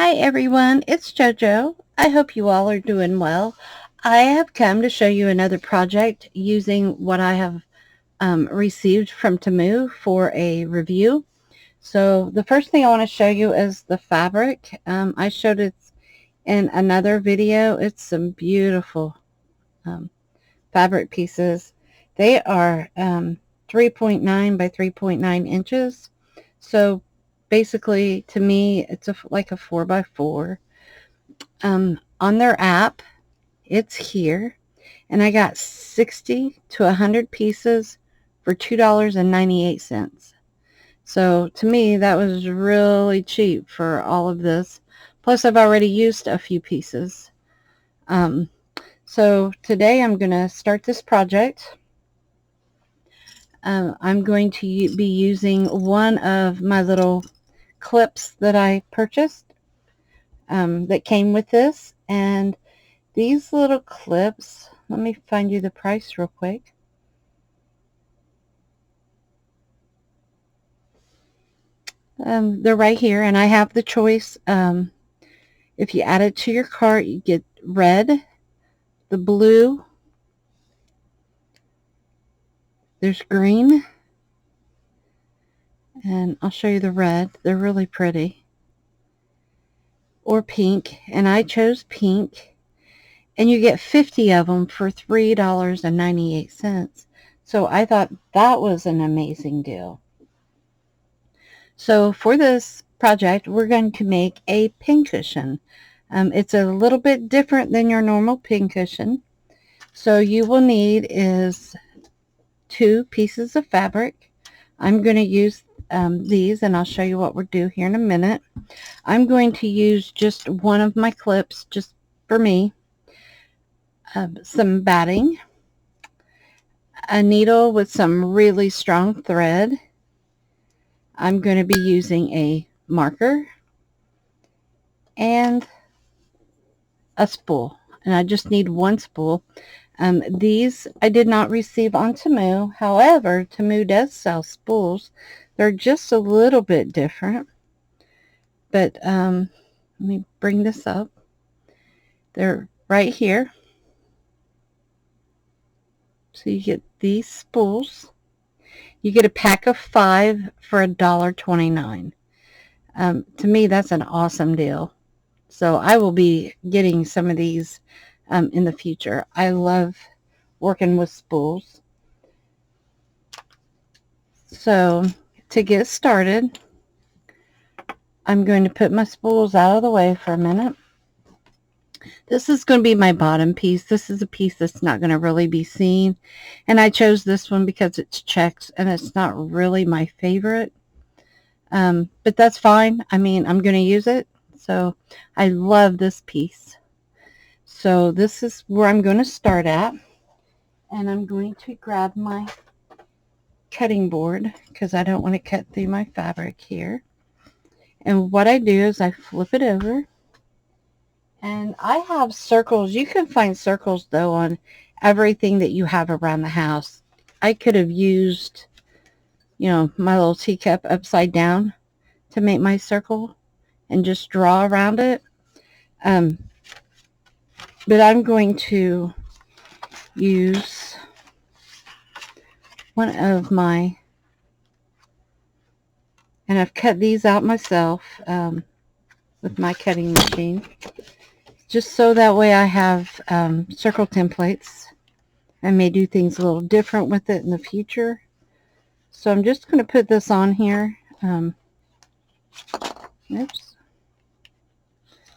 Hi everyone, it's JoJo. I hope you all are doing well. I have come to show you another project using what I have received from Temu for a review. So the first thing I want to show you is the fabric. I showed it in another video. It's some beautiful um, fabric pieces. They are 3.9 by 3.9 inches. So basically, to me, it's like a 4 by 4. On their app, it's here, and I got 60 to 100 pieces for $2.98. So to me, that was really cheap for all of this. Plus, I've already used a few pieces. So today I'm going to start this project. I'm going to be using one of my little clips that I purchased that came with this, and these little clips, let me find you the price real quick. They're right here, and I have the choice. If you add it to your cart, you get red, the blue, there's green, and I'll show you the red. They're really pretty. Or pink, and I chose pink. And you get 50 of them for $3.98. So I thought that was an amazing deal. So for this project, we're going to make a pincushion. It's a little bit different than your normal pincushion. So you will need is 2 pieces of fabric. I'm going to use these, and I'll show you what we'll do here in a minute. I'm going to use just one of my clips, just for me. Some batting, a needle with some really strong thread. I'm going to be using a marker and a spool, and I just need one spool. These I did not receive on Temu. However, Temu does sell spools. They're just a little bit different, but let me bring this up. They're right here. So you get these spools. You get a pack of 5 for $1.29. To me, that's an awesome deal. So I will be getting some of these in the future. I love working with spools. So to get started, I'm going to put my spools out of the way for a minute. This is going to be my bottom piece. This is a piece that's not going to really be seen. And I chose this one because it's checked and it's not really my favorite. But that's fine. I mean, I'm going to use it. So I love this piece. So this is where I'm going to start at. And I'm going to grab my cutting board because I don't want to cut through my fabric here. And what I do is I flip it over. And I have circles. You can find circles, though, on everything that you have around the house. I could have used, my little teacup upside down to make my circle and just draw around it. But I'm going to use one of my, and I've cut these out myself with my cutting machine, just so that way I have circle templates. I may do things a little different with it in the future. So I'm just going to put this on here. Oops.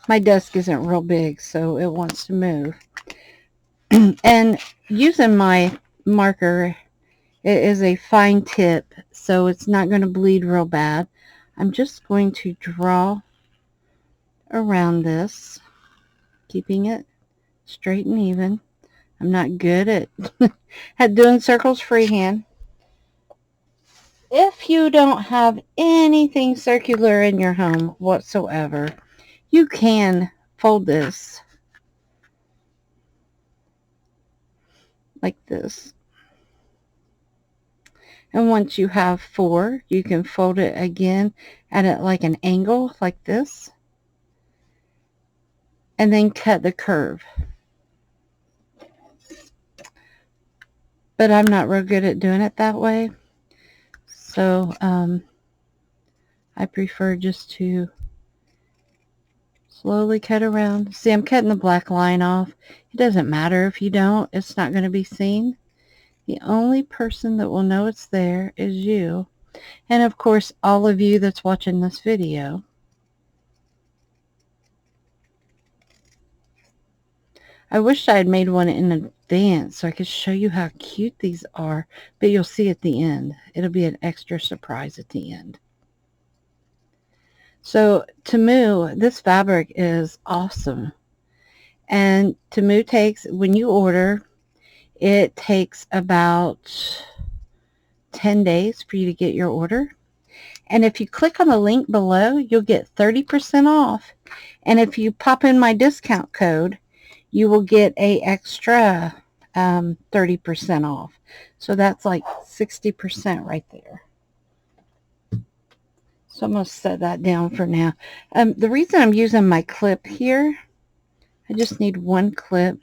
My desk isn't real big, so it wants to move. And using my marker, it is a fine tip, so it's not going to bleed real bad. I'm just going to draw around this, keeping it straight and even. I'm not good at doing circles freehand. If you don't have anything circular in your home whatsoever, you can fold this like this. And once you have 4, you can fold it again at it like an angle like this. and then cut the curve. But I'm not real good at doing it that way. So I prefer just to slowly cut around. See, I'm cutting the black line off. It doesn't matter if you don't. It's not going to be seen. The only person that will know it's there is you. And of course, all of you that's watching this video. I wish I had made one in advance so I could show you how cute these are, but you'll see at the end. It'll be an extra surprise at the end. So Temu, this fabric is awesome. And Temu takes, when you order, it takes about 10 days for you to get your order. And if you click on the link below, you'll get 30% off. And if you pop in my discount code, you will get a extra 30% off. So that's like 60% right there. So I'm going to set that down for now. The reason I'm using my clip here, I just need one clip.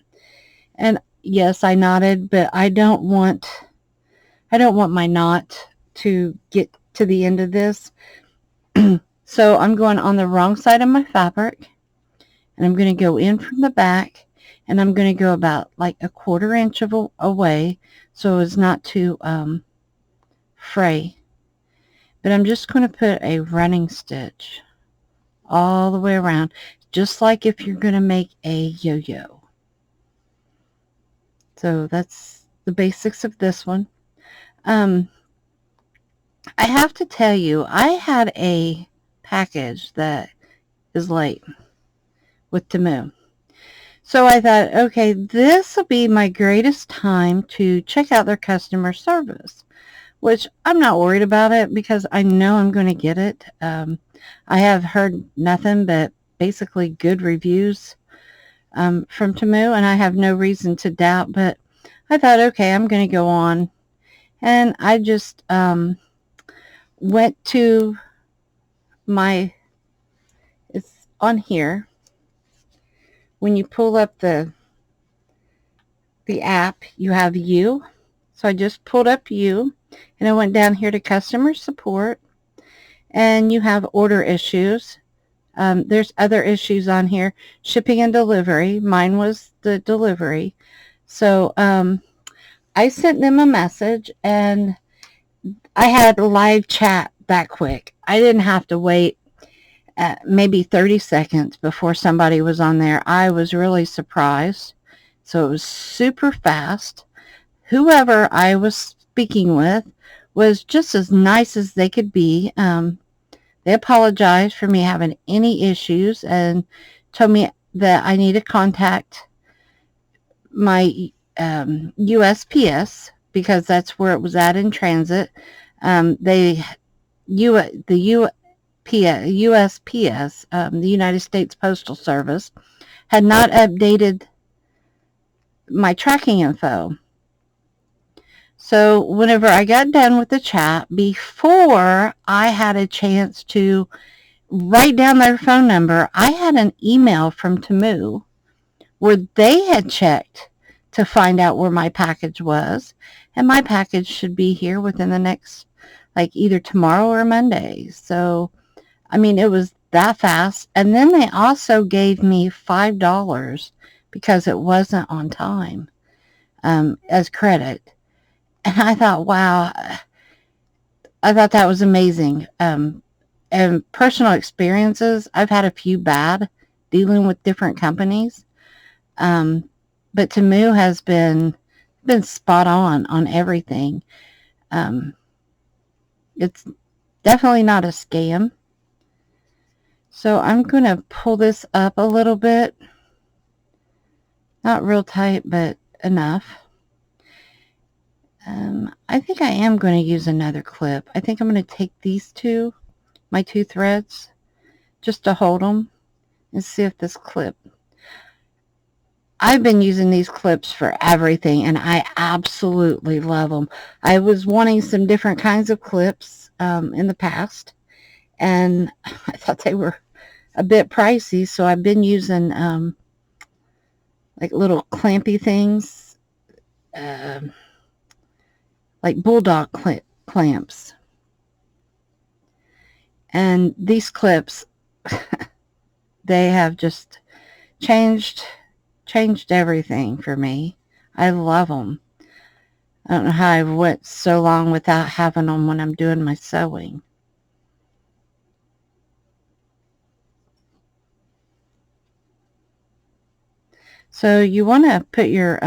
And yes, I knotted, but I don't want my knot to get to the end of this. So I'm going on the wrong side of my fabric, and I'm going to go in from the back, and I'm going to go about like a 1/4 inch away so as not to fray. But I'm just going to put a running stitch all the way around, just like if you're going to make a yo-yo. So that's the basics of this one. I have to tell you, I had a package that is late with Temu. So I thought, okay, this will be my greatest time to check out their customer service, which I'm not worried about it because I know I'm going to get it. I have heard nothing but basically good reviews from Temu, and I have no reason to doubt, but I thought, okay, I'm going to go on. And I just went to my, it's on here. When you pull up the app, you have you. So I just pulled up you, and I went down here to customer support, and you have order issues. There's other issues on here. Shipping and delivery. Mine was the delivery. So I sent them a message, and I had a live chat that quick. I didn't have to wait maybe 30 seconds before somebody was on there. I was really surprised. So it was super fast. Whoever I was speaking with was just as nice as they could be. They apologized for me having any issues and told me that I need to contact my USPS because that's where it was at in transit. The USPS, the United States Postal Service, had not updated my tracking info. So whenever I got done with the chat, before I had a chance to write down their phone number, I had an email from Temu where they had checked to find out where my package was, and my package should be here within the next, like either tomorrow or Monday. So I mean, it was that fast. And then they also gave me $5 because it wasn't on time as credit. And I thought, wow, I thought that was amazing. And personal experiences, I've had a few bad dealing with different companies. But Temu has been spot on everything. It's definitely not a scam. So I'm going to pull this up a little bit. Not real tight, but enough. I think I am going to use another clip. I think I'm going to take these two, my two threads, just to hold them and see if this clip. I've been using these clips for everything, and I absolutely love them. I was wanting some different kinds of clips in the past, and I thought they were a bit pricey, so I've been using like little clampy things, like bulldog clamps. And these clips, they have just changed everything for me. I love them. I don't know how I went so long without having them when I'm doing my sewing. So you want to put your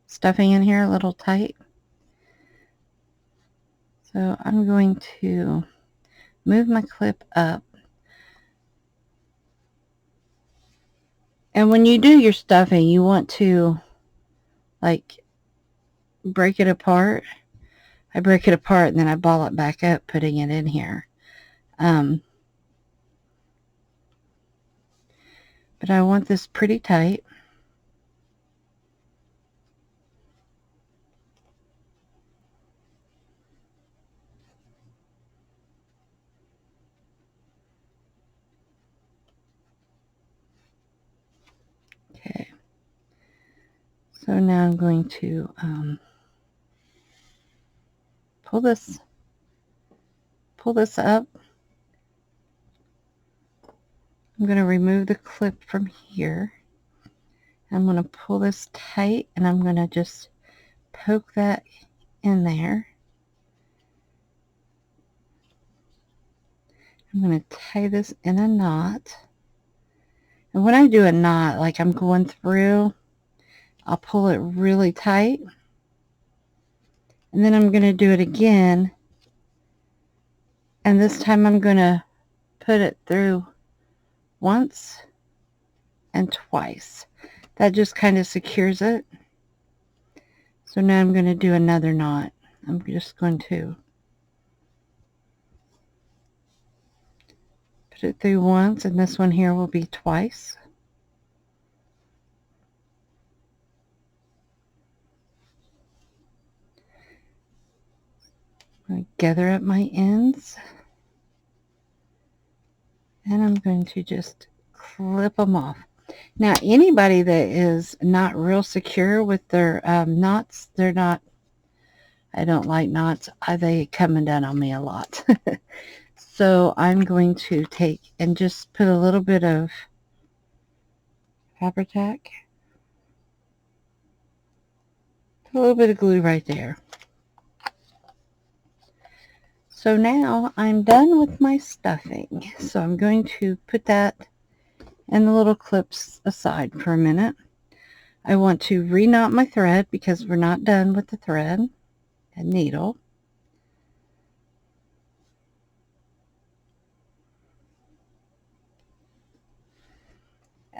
stuffing in here a little tight. So I'm going to move my clip up. And when you do your stuffing, you want to like break it apart. I break it apart and then I ball it back up, putting it in here. But I want this pretty tight. Okay. So now I'm going to pull this up. I'm going to remove the clip from here. I'm going to pull this tight and I'm going to just poke that in there. I'm going to tie this in a knot. And when I do a knot, like I'm going through, I'll pull it really tight. And then I'm going to do it again. And this time I'm going to put it through once and twice. That just kind of secures it. So now I'm going to do another knot. I'm just going to put it through once, and this one here will be twice. I'm going to gather up my ends, and I'm going to just clip them off. Now, anybody that is not real secure with their knots, they're not, I don't like knots. They come undone on me a lot. So I'm going to take and just put a little bit of Fabri-Tac, put a little bit of glue right there. So now I'm done with my stuffing. So I'm going to put that and the little clips aside for a minute. I want to re-knot my thread because we're not done with the thread and needle.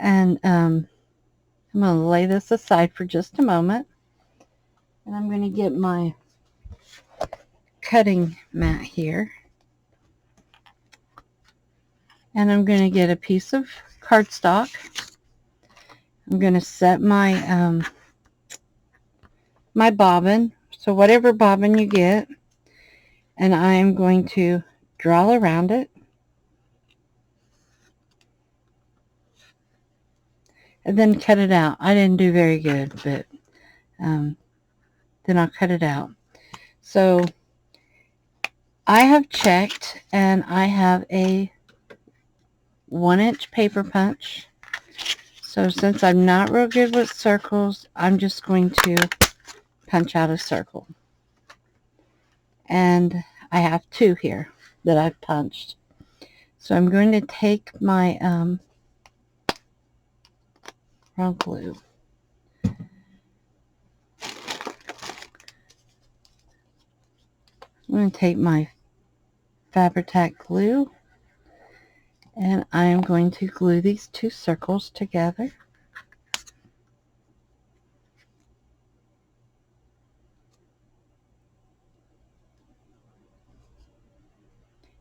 And I'm going to lay this aside for just a moment. And I'm going to get my cutting mat here. And I'm going to get a piece of cardstock. I'm going to set my my bobbin, so whatever bobbin you get, and I am going to draw around it. And then cut it out. I didn't do very good, but then I'll cut it out. So I have checked, and I have a 1-inch paper punch. So since I'm not real good with circles, I'm just going to punch out a circle. And I have 2 here that I've punched. So I'm going to take my wrong glue. I'm going to take my Fabri-Tac glue, and I am going to glue these 2 circles together.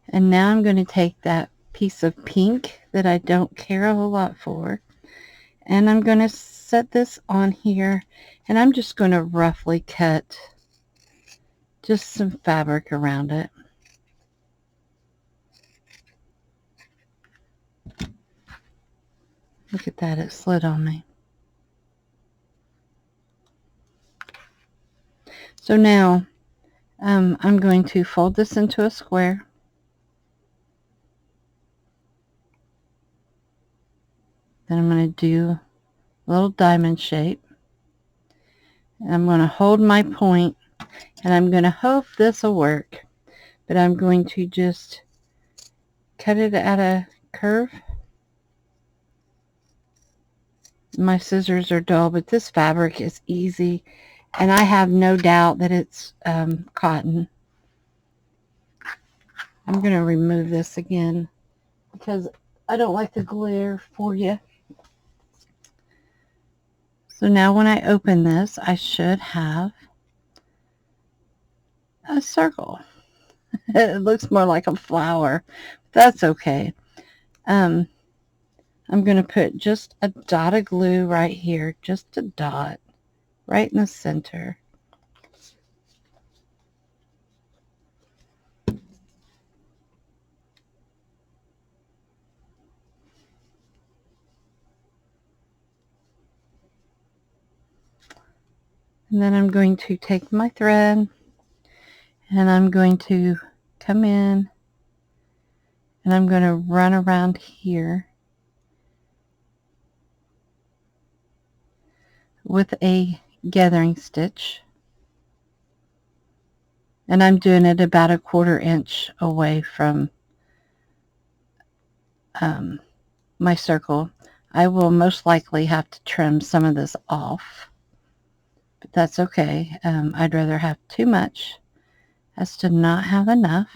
And now I'm going to take that piece of pink that I don't care a whole lot for, and I'm going to set this on here, and I'm just going to roughly cut just some fabric around it. Look at that, it slid on me. So now I'm going to fold this into a square. Then I'm going to do a little diamond shape. And I'm going to hold my point, and I'm going to hope this will work. But I'm going to just cut it at a curve. My scissors are dull, but this fabric is easy, and I have no doubt that it's cotton. I'm going to remove this again because I don't like the glare for you. So now when I open this, I should have a circle. It looks more like a flower. That's okay. I'm going to put just a dot of glue right here, just a dot right in the center. And then I'm going to take my thread, and I'm going to come in, and I'm going to run around here with a gathering stitch. And I'm doing it about 1/4 inch away from my circle. I will most likely have to trim some of this off, but that's okay. I'd rather have too much as to not have enough.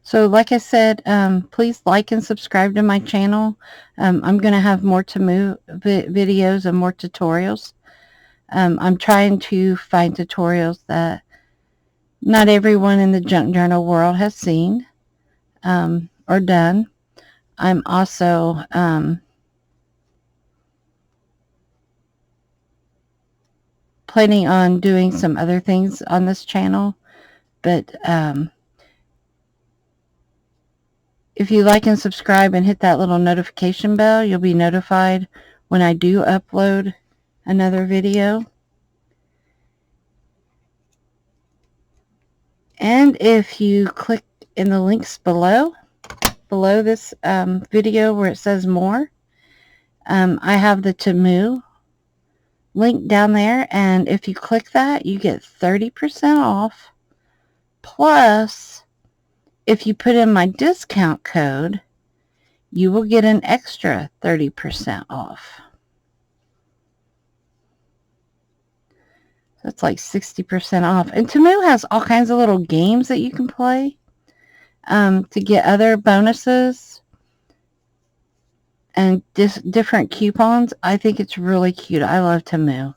So like I said, please like and subscribe to my channel. I'm going to have more Temu videos and more tutorials. I'm trying to find tutorials that not everyone in the junk journal world has seen or done. I'm also planning on doing some other things on this channel, but if you like and subscribe and hit that little notification bell, you'll be notified when I do upload another video. And if you click in the links below this video where it says more, I have the Temu link down there, and if you click that, you get 30% off. Plus, if you put in my discount code, you will get an extra 30% off. That's like 60% off. And Temu has all kinds of little games that you can play to get other bonuses and different coupons. I think it's really cute. I love Temu.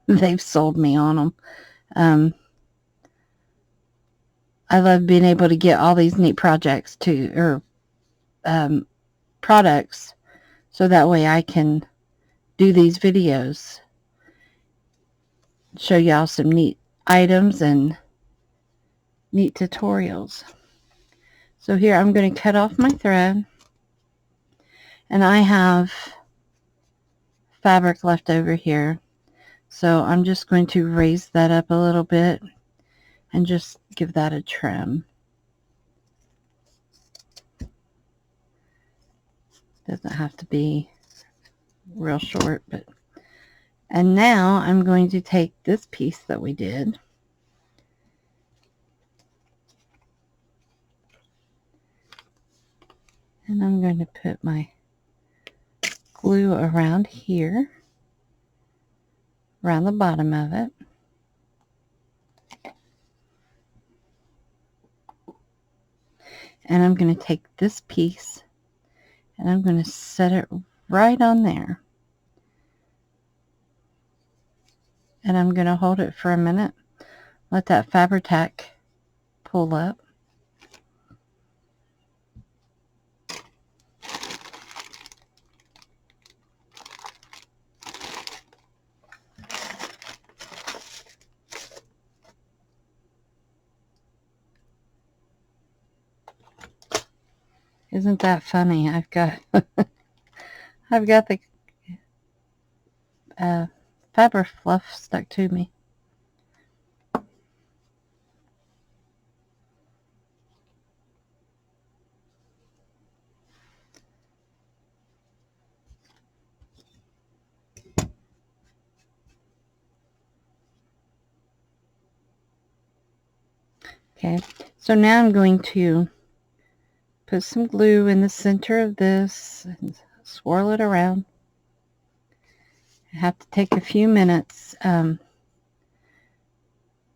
They've sold me on them. I love being able to get all these neat projects or products, so that way I can do these videos, show y'all some neat items and neat tutorials. So here I'm going to cut off my thread, and I have fabric left over here, so I'm just going to raise that up a little bit and just give that a trim. Doesn't have to be real short, but and now I'm going to take this piece that we did, and I'm going to put my glue around here, around the bottom of it. And I'm going to take this piece and I'm going to set it right on there. And I'm going to hold it for a minute, let that Fabri-Tac pull up. Isn't that funny? I've got I've got the fabric fluff stuck to me. Okay, so now I'm going to put some glue in the center of this and swirl it around. I have to take a few minutes. I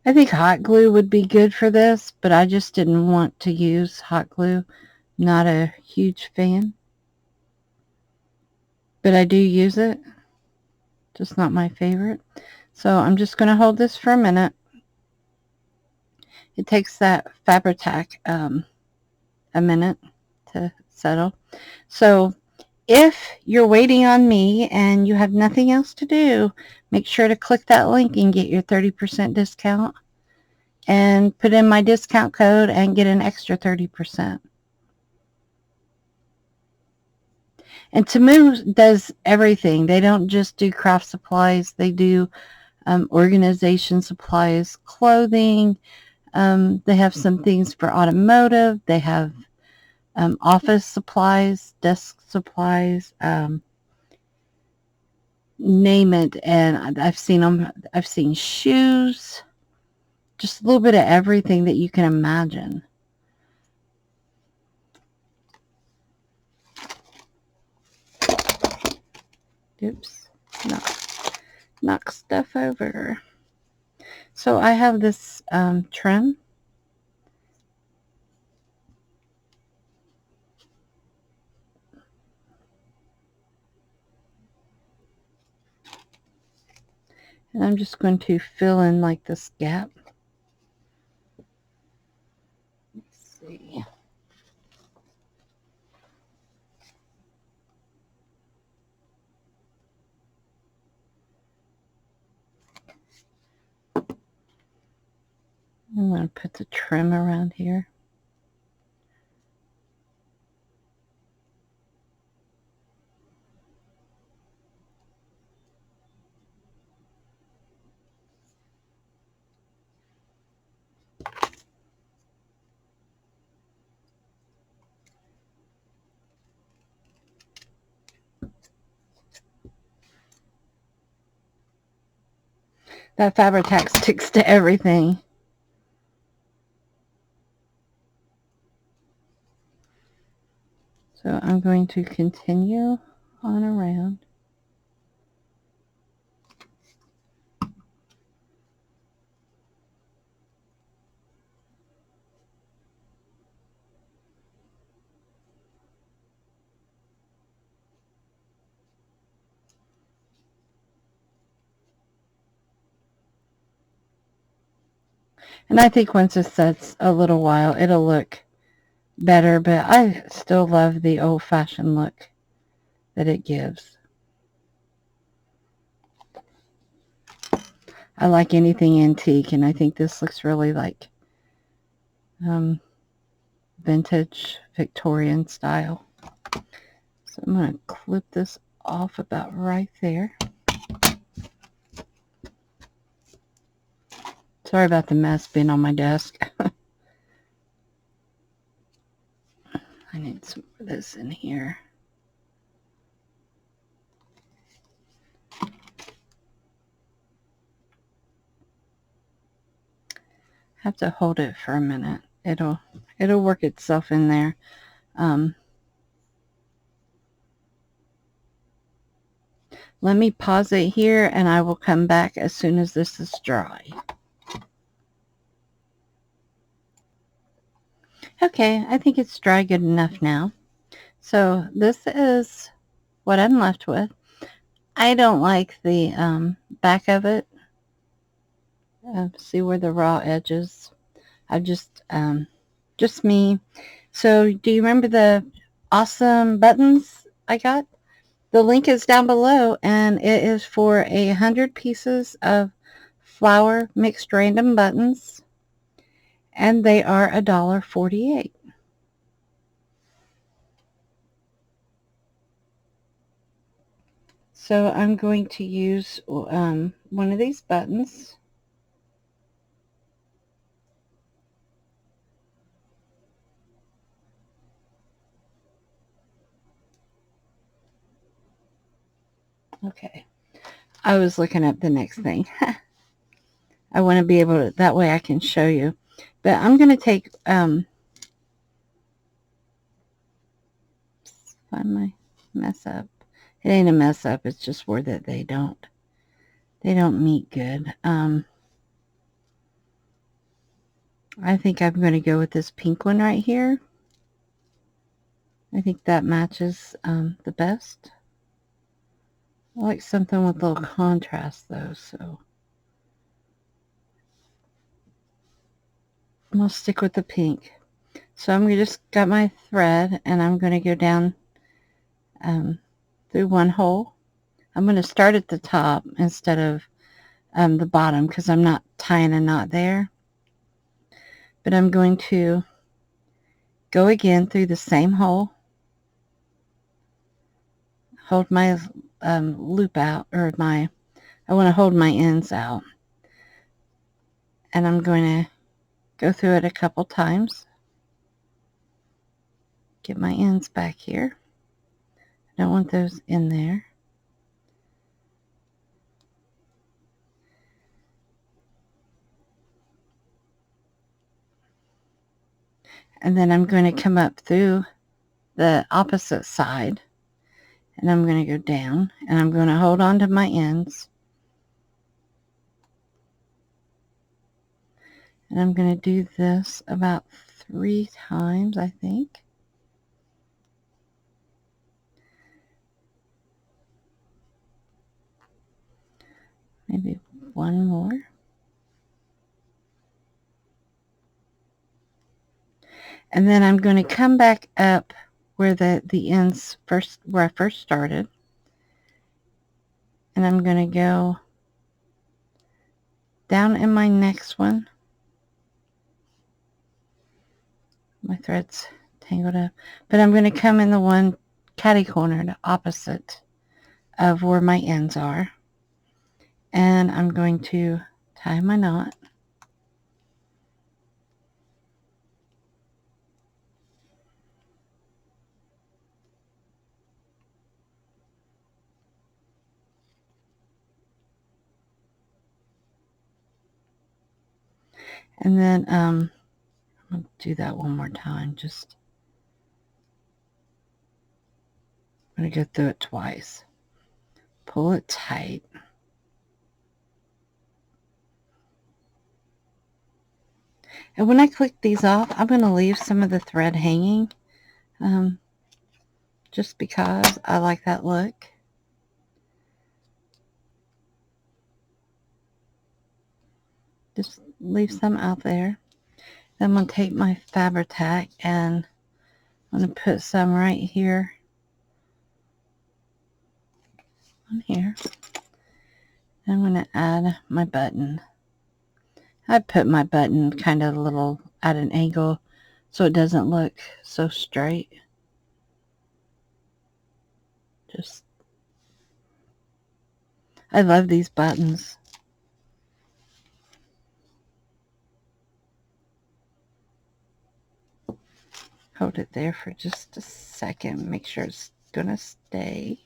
think hot glue would be good for this, but I just didn't want to use hot glue. Not a huge fan, but I do use it. Just not my favorite. So I'm just going to hold this for a minute. It takes that Fabri-Tac a minute to settle. So if you're waiting on me and you have nothing else to do, make sure to click that link and get your 30% discount and put in my discount code and get an extra 30%. And Temu does everything. They don't just do craft supplies. They do organization supplies, clothing. They have some things for automotive. They have office supplies, desk supplies, name it. And I've seen them. I've seen shoes, just a little bit of everything that you can imagine. Oops, knock stuff over. So I have this trim. And I'm just going to fill in like this gap. Let's see. I'm going to put the trim around here. That Fabri-Tac sticks to everything. So I'm going to continue on around. And I think once it sets a little while, it'll look better, but I still love the old-fashioned look that it gives. I like anything antique, and I think this looks really like vintage Victorian style. So I'm going to clip this off about right there. Sorry about the mess being on my desk. I need some of this in here. Have to hold it for a minute. It'll work itself in there. Let me pause it here and I will come back as soon as this is dry. Okay, I think it's dry good enough now. So this is what I'm left with. I don't like the back of it. See where the raw edges? I just me. So do you remember the awesome buttons I got? The link is down below, and it is for 100 pieces of flower mixed random buttons, and they are $1.48. So I'm going to use one of these buttons. Okay, I was looking up the next thing. I want to be able to, that way I can show you. But I'm going to take, find my mess up. It ain't a mess up, it's just where that they don't meet good. I think I'm going to go with this pink one right here. I think that matches the best. I like something with a little contrast though, so I'm going to stick with the pink. So I'm just got my thread and I'm going to go down through one hole. I'm going to start at the top instead of the bottom because I'm not tying a knot there. But I'm going to go again through the same hole, hold my loop out, or I want to hold my ends out, and I'm going to go through it a couple times, get my ends back here. I don't want those in there. And then I'm going to come up through the opposite side, and I'm going to go down, and I'm going to hold on to my ends, and I'm going to do this about 3 times, I think. Maybe one more. And then I'm going to come back up where the ends first, where I first started, and I'm going to go down in my next one. My thread's tangled up, but I'm going to come in the one catty cornered opposite of where my ends are, and I'm going to tie my knot. And then I'm going to do that one more time. Just I'm going to go through it twice. Pull it tight. And when I click these off, I'm going to leave some of the thread hanging, just because I like that look. Just leave some out there. Then I'm going to take my Fabri-Tac and I'm going to put some right here on here. And I'm going to add my button. I put my button kind of a little at an angle so it doesn't look so straight. Just, I love these buttons. Hold it there for just a second. Make sure it's going to stay.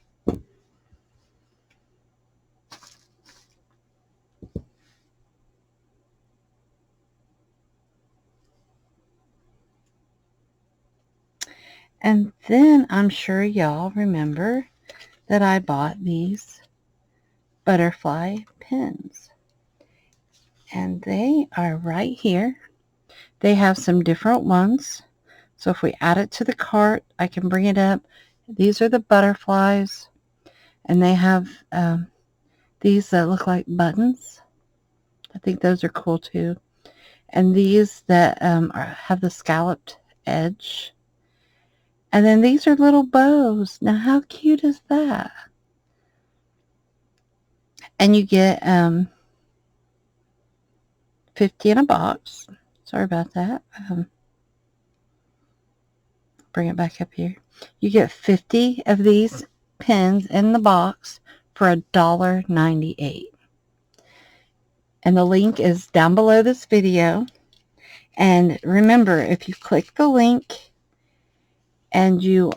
And then I'm sure y'all remember that I bought these butterfly pins. And they are right here. They have some different ones. So if we add it to the cart, I can bring it up. These are the butterflies. And they have these that look like buttons. I think those are cool too. And these that have the scalloped edge. And then these are little bows. Now how cute is that? And you get 50 in a box. Sorry about that. Bring it back up here. You get 50 of these pins in the box for $1.98. And the link is down below this video. And remember, if you click the link and you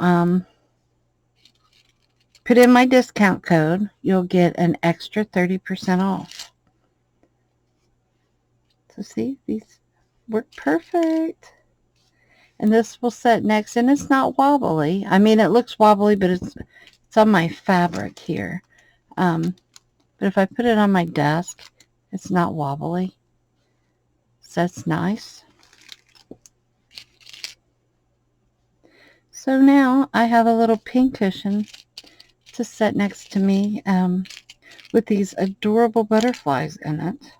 put in my discount code, you'll get an extra 30% off. So see, these work perfect. And this will set next, and it's not wobbly. I mean, it looks wobbly, but it's on my fabric here. But if I put it on my desk, it's not wobbly. So that's nice. So now I have a little pin cushion to set next to me with these adorable butterflies in it.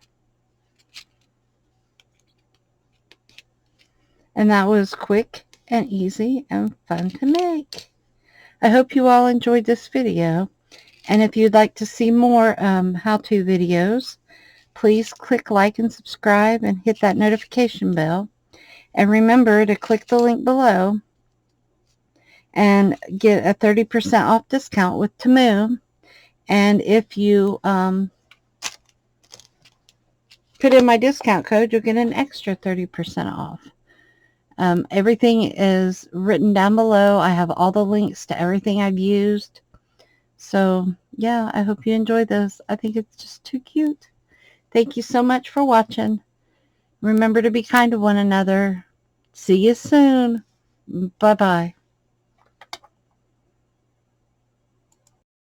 And that was quick and easy and fun to make. I hope you all enjoyed this video. And if you'd like to see more how-to videos, please click like and subscribe and hit that notification bell. And remember to click the link below and get a 30% off discount with Temu. And if you put in my discount code, you'll get an extra 30% off. Everything is written down below. I have all the links to everything I've used. So, yeah, I hope you enjoyed this. I think it's just too cute. Thank you so much for watching. Remember to be kind to one another. See you soon. Bye-bye.